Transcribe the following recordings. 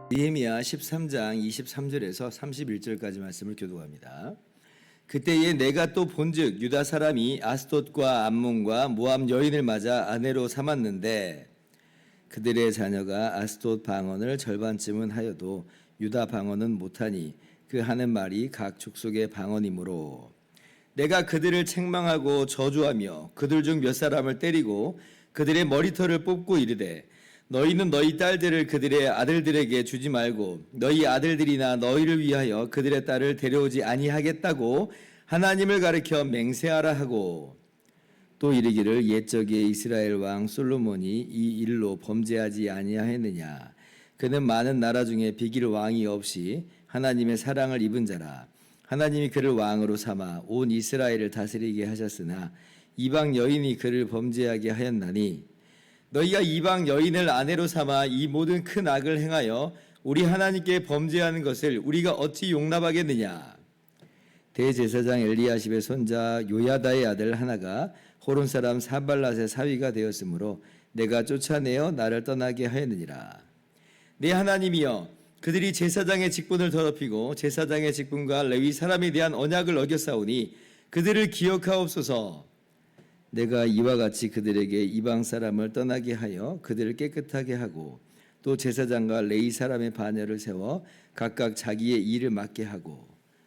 느헤미야 13장 23절에서 31절까지 말씀을 교독합니다. 그때에 내가 또 본즉 유다 사람이 아스돗과 암몬과 모압 여인을 맞아 아내로 삼았는데 그들의 자녀가 아스돗 방언을 절반쯤은 하여도 유다 방언은 못하니 그 하는 말이 각 족속의 방언이므로 내가 그들을 책망하고 저주하며 그들 중 몇 사람을 때리고 그들의 머리털을 뽑고 이르되 너희는 너희 딸들을 그들의 아들들에게 주지 말고 너희 아들들이나 너희를 위하여 그들의 딸을 데려오지 아니하겠다고 하나님을 가리켜 맹세하라 하고 또 이르기를 옛적에 이스라엘 왕 솔로몬이 이 일로 범죄하지 아니하였느냐. 그는 많은 나라 중에 비길 왕이 없이 하나님의 사랑을 입은 자라. 하나님이 그를 왕으로 삼아 온 이스라엘을 다스리게 하셨으나 이방 여인이 그를 범죄하게 하였나니 너희가 이방 여인을 아내로 삼아 이 모든 큰 악을 행하여 우리 하나님께 범죄하는 것을 우리가 어찌 용납하겠느냐. 대제사장 엘리야십의 손자 요야다의 아들 하나가 호론 사람 산발랏의 사위가 되었으므로 내가 쫓아내어 나를 떠나게 하였느니라. 내 하나님이여, 그들이 제사장의 직분을 더럽히고 제사장의 직분과 레위 사람에 대한 언약을 어겼사오니 그들을 기억하옵소서. 내가 이와 같이 그들에게 이방 사람을 떠나게 하여 그들을 깨끗하게 하고 또 제사장과 레위 사람의 반열을 세워 각각 자기의 일을 맡게 하고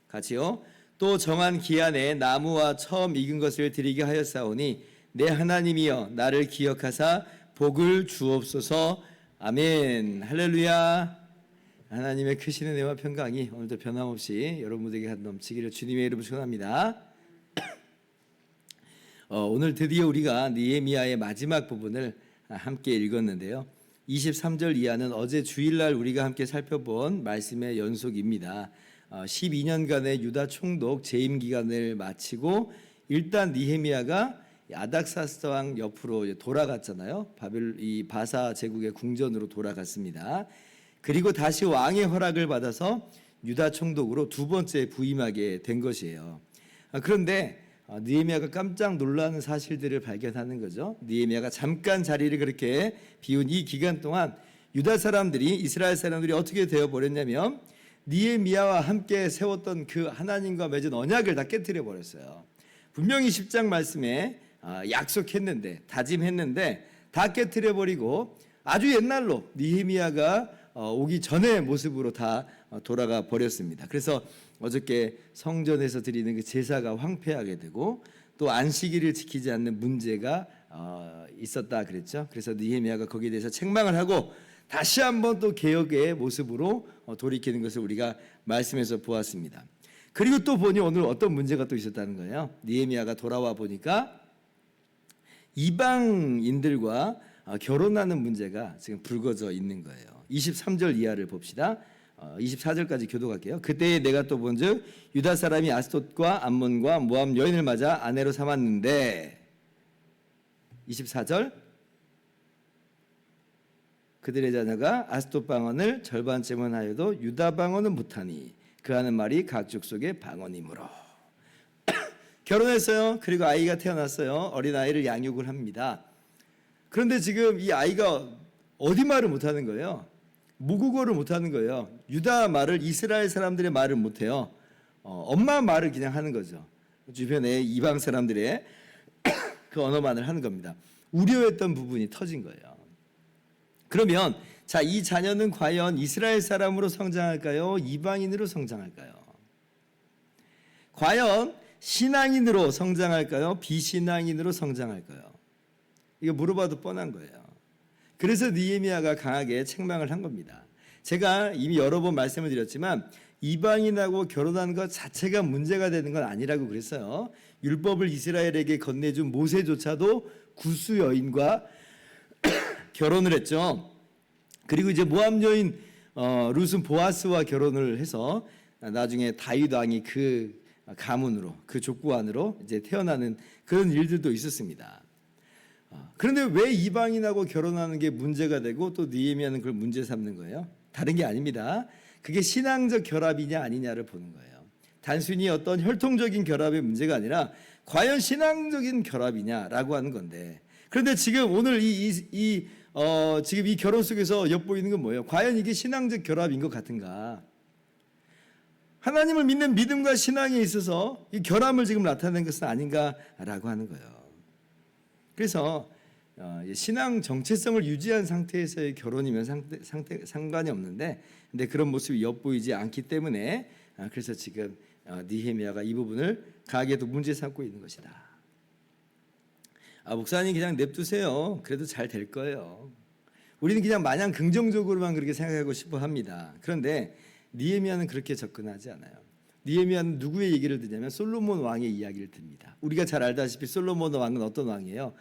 같이요. 또 정한 기한에 나무와 처음 익은 것을 드리게 하였사오니 내 하나님이여 나를 기억하사 복을 주옵소서. 아멘. 할렐루야. 하나님의 크신 은혜와 평강이 오늘도 변함없이 여러분들에게 넘치기를 주님의 이름으로 축원합니다. 오늘 드디어 우리가 느헤미야의 마지막 부분을 함께 읽었는데요. 23절 이하는 어제 주일날 우리가 함께 살펴본 말씀의 연속입니다. 12년간의 유다 총독 재임 기간을 마치고 일단 느헤미야가 아닥사스다 왕 옆으로 돌아갔잖아요. 이 바사 제국의 궁전으로 돌아갔습니다. 그리고 다시 왕의 허락을 받아서 유다 총독으로 두 번째 부임하게 된 것이에요. 그런데 느헤미야가 깜짝 놀라는 사실들을 발견하는 거죠. 느헤미야가 잠깐 자리를 그렇게 비운 이 기간 동안 유다 사람들이, 이스라엘 사람들이 어떻게 되어버렸냐면 느헤미야와 함께 세웠던 그 하나님과 맺은 언약을 다 깨뜨려 버렸어요. 분명히 10장 말씀에 약속했는데, 다짐했는데 다 깨뜨려 버리고 아주 옛날로 느헤미야가 오기 전의 모습으로 다 돌아가 버렸습니다. 그래서 어저께 성전에서 드리는 그 제사가 황폐하게 되고 또 안식일을 지키지 않는 문제가 있었다 그랬죠. 그래서 느헤미야가 거기에 대해서 책망을 하고 다시 한번 또 개혁의 모습으로 돌이키는 것을 우리가 말씀에서 보았습니다. 그리고 또 보니 오늘 어떤 문제가 또 있었다는 거예요. 느헤미야가 돌아와 보니까 이방인들과 결혼하는 문제가 지금 불거져 있는 거예요. 23절 이하를 봅시다. 24절까지 교독할게요. 그때에 내가 또 본즉 유다 사람이 아스돗과 암몬과 모압 여인을 맞아 아내로 삼았는데 24절 그들의 자녀가 아스돗 방언을 절반쯤은 하여도 유다 방언은 못하니 그 하는 말이 각 족속의 방언이므로. 결혼했어요. 그리고 아이가 태어났어요. 어린아이를 양육을 합니다. 그런데 지금 이 아이가 어디 말을 못하는 거예요? 모국어를 못하는 거예요. 유다 말을, 이스라엘 사람들의 말을 못해요. 엄마 말을 그냥 하는 거죠. 주변에 이방 사람들의 그 언어만을 하는 겁니다. 우려했던 부분이 터진 거예요. 그러면 자, 이 자녀는 과연 이스라엘 사람으로 성장할까요? 이방인으로 성장할까요? 과연 신앙인으로 성장할까요? 비신앙인으로 성장할까요? 이거 물어봐도 뻔한 거예요. 그래서 느헤미야가 강하게 책망을 한 겁니다. 제가 이미 여러 번 말씀을 드렸지만 이방인하고 결혼하는 것 자체가 문제가 되는 건 아니라고 그랬어요. 율법을 이스라엘에게 건네준 모세조차도 구스 여인과 결혼을 했죠. 그리고 이제 모압 여인 룻은 보아스와 결혼을 해서 나중에 다윗 왕이 그 가문으로, 그 족구 안으로 이제 태어나는 그런 일들도 있었습니다. 그런데 왜 이방인하고 결혼하는 게 문제가 되고 또 느헤미야는 그걸 문제 삼는 거예요? 다른 게 아닙니다. 그게 신앙적 결합이냐 아니냐를 보는 거예요. 단순히 어떤 혈통적인 결합의 문제가 아니라 과연 신앙적인 결합이냐라고 하는 건데, 그런데 지금 오늘 지금 이 결혼 속에서 엿보이는 건 뭐예요? 과연 이게 신앙적 결합인 것 같은가? 하나님을 믿는 믿음과 신앙에 있어서 이 결함을 지금 나타낸 것은 아닌가라고 하는 거예요. 그래서 신앙 정체성을 유지한 상태에서의 결혼이면 상관이 없는데, 근데 그런 모습이 엿보이지 않기 때문에 그래서 지금 느헤미야가 이 부분을 강하게도 문제 삼고 있는 것이다. 목사님 그냥 냅두세요. 그래도 잘 될 거예요. 우리는 그냥 마냥 긍정적으로만 그렇게 생각하고 싶어 합니다. 그런데 느헤미야는 그렇게 접근하지 않아요. 느헤미야는 누구의 얘기를 듣냐면 솔로몬 왕의 이야기를 듭니다. 우리가 잘 알다시피 솔로몬 왕은 어떤 왕이에요?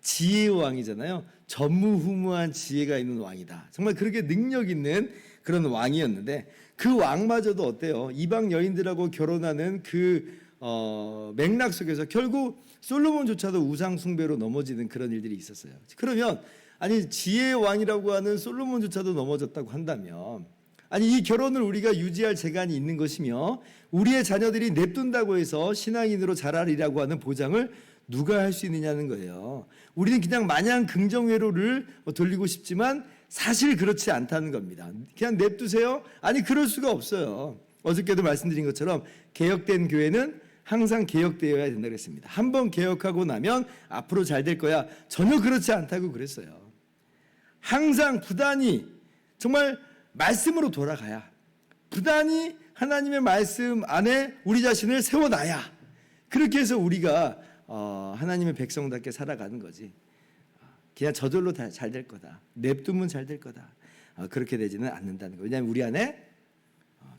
지혜의 왕이잖아요. 전무후무한 지혜가 있는 왕이다. 정말 그렇게 능력 있는 그런 왕이었는데, 그 왕마저도 어때요? 이방 여인들하고 결혼하는 그 맥락 속에서 결국 솔로몬조차도 우상 숭배로 넘어지는 그런 일들이 있었어요. 그러면 아니 지혜의 왕이라고 하는 솔로몬조차도 넘어졌다고 한다면, 아니 이 결혼을 우리가 유지할 재간이 있는 것이며 우리의 자녀들이 냅둔다고 해서 신앙인으로 자라리라고 하는 보장을 누가 할 수 있느냐는 거예요. 우리는 그냥 마냥 긍정회로를 돌리고 싶지만 사실 그렇지 않다는 겁니다. 그냥 냅두세요? 아니 그럴 수가 없어요. 어저께도 말씀드린 것처럼 개혁된 교회는 항상 개혁되어야 된다고 했습니다. 한번 개혁하고 나면 앞으로 잘 될 거야. 전혀 그렇지 않다고 그랬어요. 항상 부단히 정말 말씀으로 돌아가야, 부단히 하나님의 말씀 안에 우리 자신을 세워놔야, 그렇게 해서 우리가 하나님의 백성답게 살아가는 거지. 그냥 저절로 다 잘 될 거다, 냅두면 잘 될 거다, 그렇게 되지는 않는다는 거예요. 왜냐하면 우리 안에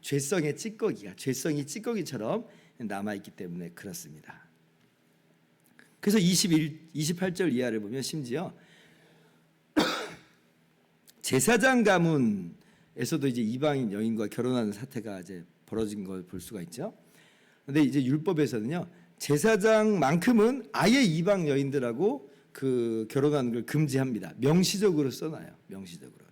죄성의 찌꺼기가, 죄성이 찌꺼기처럼 남아있기 때문에 그렇습니다. 그래서 28절 이하를 보면 심지어 제사장 가문에서도 이제 이방인 여인과 결혼하는 사태가 이제 벌어진 걸 볼 수가 있죠. 근데 이제 율법에서는요, 제사장만큼은 아예 이방 여인들하고 그 결혼하는 걸 금지합니다. 명시적으로 써놔요. 명시적으로.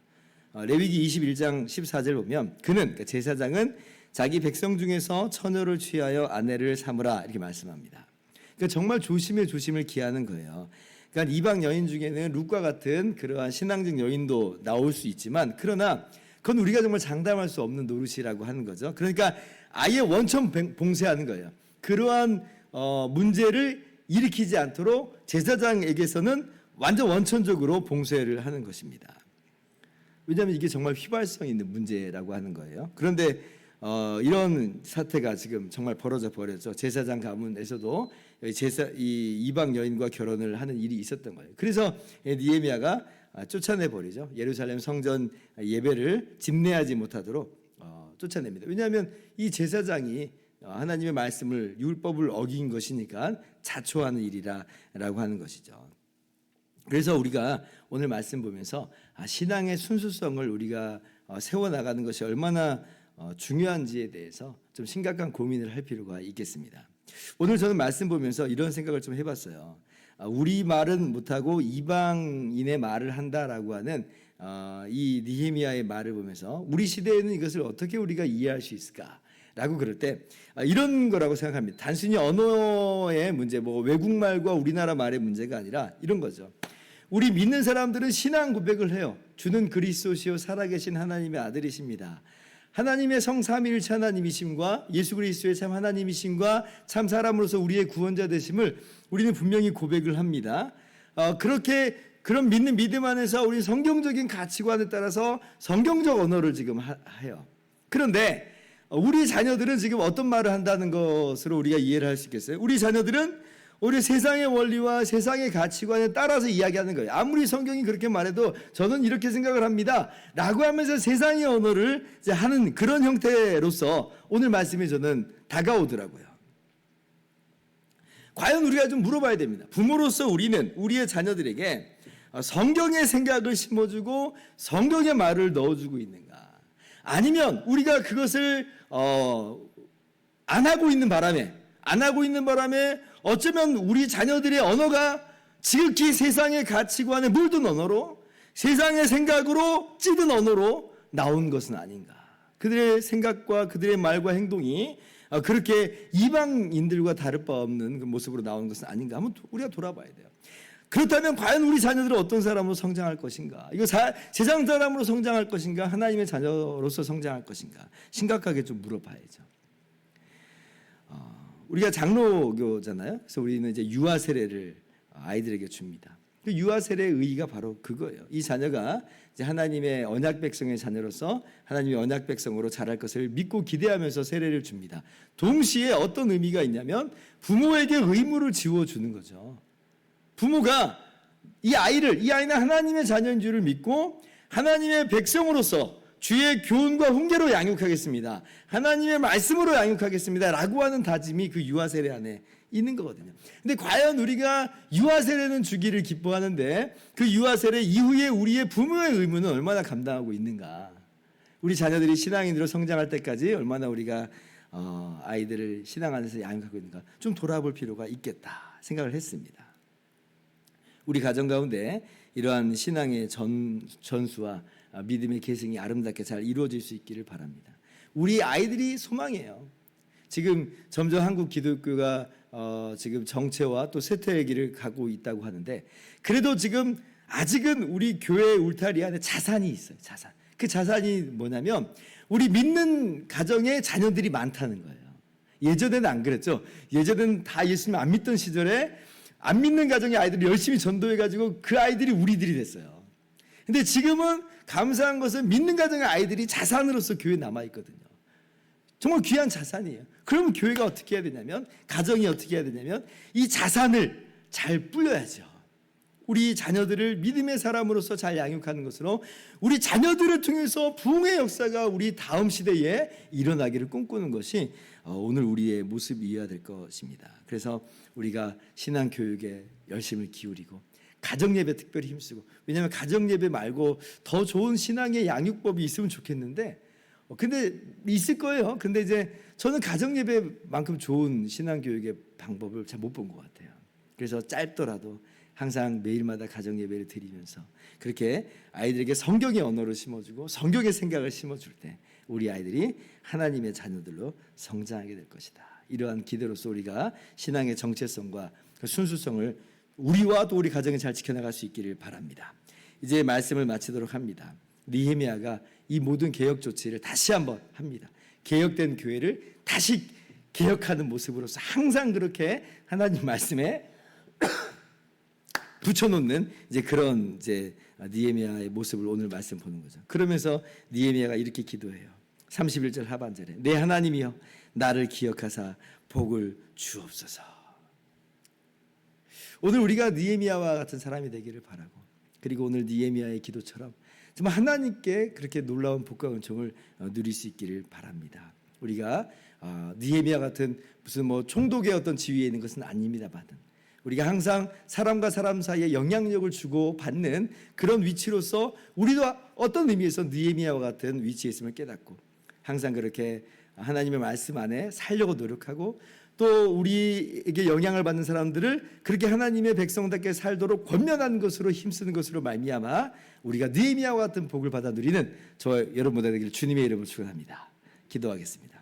레위기 21장 14절 보면 그러니까 제사장은 자기 백성 중에서 처녀를 취하여 아내를 삼으라 이렇게 말씀합니다. 그러니까 정말 조심을 기하는 거예요. 그러니까 이방 여인 중에는 룻과 같은 그러한 신앙적 여인도 나올 수 있지만, 그러나 그건 우리가 정말 장담할 수 없는 노릇이라고 하는 거죠. 그러니까 아예 원천 봉쇄하는 거예요. 그러한 문제를 일으키지 않도록 제사장에게서는 완전 원천적으로 봉쇄를 하는 것입니다. 왜냐하면 이게 정말 휘발성 있는 문제라고 하는 거예요. 그런데 이런 사태가 지금 정말 벌어져 버렸죠. 제사장 가문에서도 이 이방 여인과 결혼을 하는 일이 있었던 거예요. 그래서 느헤미야가 쫓아내 버리죠. 예루살렘 성전 예배를 집례하지 못하도록 쫓아냅니다. 왜냐하면 이 제사장이 하나님의 말씀을, 율법을 어긴 것이니까 자초하는 일이라고 하는 것이죠. 그래서 우리가 오늘 말씀 보면서 신앙의 순수성을 우리가 세워나가는 것이 얼마나 중요한지에 대해서 좀 심각한 고민을 할 필요가 있겠습니다. 오늘 저는 말씀 보면서 이런 생각을 좀 해봤어요. 우리 말은 못하고 이방인의 말을 한다라고 하는 이 느헤미야의 말을 보면서 우리 시대에는 이것을 어떻게 우리가 이해할 수 있을까라고 그럴 때 이런 거라고 생각합니다. 단순히 언어의 문제, 뭐 외국말과 우리나라 말의 문제가 아니라 이런 거죠. 우리 믿는 사람들은 신앙 고백을 해요. 주는 그리스도시요 살아계신 하나님의 아들이십니다. 하나님의 성삼위일체 하나님이심과 예수 그리스도의 참 하나님이심과 참 사람으로서 우리의 구원자 되심을 우리는 분명히 고백을 합니다. 그렇게 그런 믿는 믿음 안에서 우리 성경적인 가치관에 따라서 성경적 언어를 지금 해요. 그런데 우리 자녀들은 지금 어떤 말을 한다는 것으로 우리가 이해를 할 수 있겠어요? 우리 자녀들은 우리 세상의 원리와 세상의 가치관에 따라서 이야기하는 거예요. 아무리 성경이 그렇게 말해도 저는 이렇게 생각을 합니다 라고 하면서 세상의 언어를 이제 하는 그런 형태로서 오늘 말씀이 저는 다가오더라고요. 과연 우리가 좀 물어봐야 됩니다. 부모로서 우리는 우리의 자녀들에게 성경의 생각을 심어주고 성경의 말을 넣어주고 있는가, 아니면 우리가 그것을 안 하고 있는 바람에 어쩌면 우리 자녀들의 언어가 지극히 세상의 가치관에 물든 언어로, 세상의 생각으로 찌든 언어로 나온 것은 아닌가. 그들의 생각과 그들의 말과 행동이 그렇게 이방인들과 다를 바 없는 그 모습으로 나온 것은 아닌가 한번 우리가 돌아봐야 돼요. 그렇다면 과연 우리 자녀들은 어떤 사람으로 성장할 것인가? 이거 세상 사람으로 성장할 것인가? 하나님의 자녀로서 성장할 것인가? 심각하게 좀 물어봐야죠. 우리가 장로교잖아요. 그래서 우리는 이제 유아 세례를 아이들에게 줍니다. 그 유아 세례의 의의가 바로 그거예요. 이 자녀가 이제 하나님의 언약 백성의 자녀로서 하나님의 언약 백성으로 자랄 것을 믿고 기대하면서 세례를 줍니다. 동시에 어떤 의미가 있냐면 부모에게 의무를 지워주는 거죠. 부모가 이 아이는 하나님의 자녀인 줄을 믿고 하나님의 백성으로서 주의 교훈과 훈계로 양육하겠습니다. 하나님의 말씀으로 양육하겠습니다. 라고 하는 다짐이 그 유아 세례 안에 있는 거거든요. 근데 과연 우리가 유아 세례는 주기를 기뻐하는데 그 유아 세례 이후에 우리의 부모의 의무는 얼마나 감당하고 있는가? 우리 자녀들이 신앙인으로 성장할 때까지 얼마나 우리가 아이들을 신앙 안에서 양육하고 있는가? 좀 돌아볼 필요가 있겠다 생각을 했습니다. 우리 가정 가운데 이러한 신앙의 전수와 믿음의 계승이 아름답게 잘 이루어질 수 있기를 바랍니다. 우리 아이들이 소망이에요. 지금 점점 한국 기독교가 지금 정체와 또 쇠퇴의 길을 가고 있다고 하는데 그래도 지금 아직은 우리 교회 울타리 안에 자산이 있어요. 자산. 그 자산이 뭐냐면 우리 믿는 가정에 자녀들이 많다는 거예요. 예전에는 안 그랬죠. 예전에는 다 예수님 안 믿던 시절에 안 믿는 가정의 아이들이 열심히 전도해가지고 그 아이들이 우리들이 됐어요. 근데 지금은 감사한 것은 믿는 가정의 아이들이 자산으로서 교회에 남아있거든요. 정말 귀한 자산이에요. 그러면 교회가 어떻게 해야 되냐면, 가정이 어떻게 해야 되냐면 이 자산을 잘 불려야죠. 우리 자녀들을 믿음의 사람으로서 잘 양육하는 것으로 우리 자녀들을 통해서 부흥의 역사가 우리 다음 시대에 일어나기를 꿈꾸는 것이 오늘 우리의 모습이어야 될 것입니다. 그래서 우리가 신앙교육에 열심을 기울이고 가정예배 특별히 힘쓰고, 왜냐하면 가정예배 말고 더 좋은 신앙의 양육법이 있으면 좋겠는데 근데 있을 거예요. 근데 이제 저는 가정예배만큼 좋은 신앙교육의 방법을 잘 못 본 것 같아요. 그래서 짧더라도 항상 매일마다 가정예배를 드리면서 그렇게 아이들에게 성경의 언어를 심어주고 성경의 생각을 심어줄 때 우리 아이들이 하나님의 자녀들로 성장하게 될 것이다. 이러한 기대로서 우리가 신앙의 정체성과 순수성을 우리와 또 우리 가정에 잘 지켜나갈 수 있기를 바랍니다. 이제 말씀을 마치도록 합니다. 느헤미야가 이 모든 개혁 조치를 다시 한번 합니다. 개혁된 교회를 다시 개혁하는 모습으로서 항상 그렇게 하나님 말씀에 붙여놓는 이제 그런 이제 느헤미야의 모습을 오늘 말씀 보는 거죠. 그러면서 느헤미야가 이렇게 기도해요. 31절 하반절에 내 하나님이여 나를 기억하사 복을 주옵소서. 오늘 우리가 느헤미야와 같은 사람이 되기를 바라고, 그리고 오늘 느헤미야의 기도처럼 정말 하나님께 그렇게 놀라운 복과 은총을 누릴 수 있기를 바랍니다. 우리가 느헤미야 같은 무슨 뭐 총독의 어떤 지위에 있는 것은 아닙니다만 우리가 항상 사람과 사람 사이에 영향력을 주고 받는 그런 위치로서 우리도 어떤 의미에서 느헤미야와 같은 위치에 있음을 깨닫고 항상 그렇게 하나님의 말씀 안에 살려고 노력하고 또 우리에게 영향을 받는 사람들을 그렇게 하나님의 백성답게 살도록 권면하는 것으로 힘쓰는 것으로 말미암아 우리가 느헤미야와 같은 복을 받아 누리는 저 여러분들 되기를 주님의 이름으로 축원합니다. 기도하겠습니다.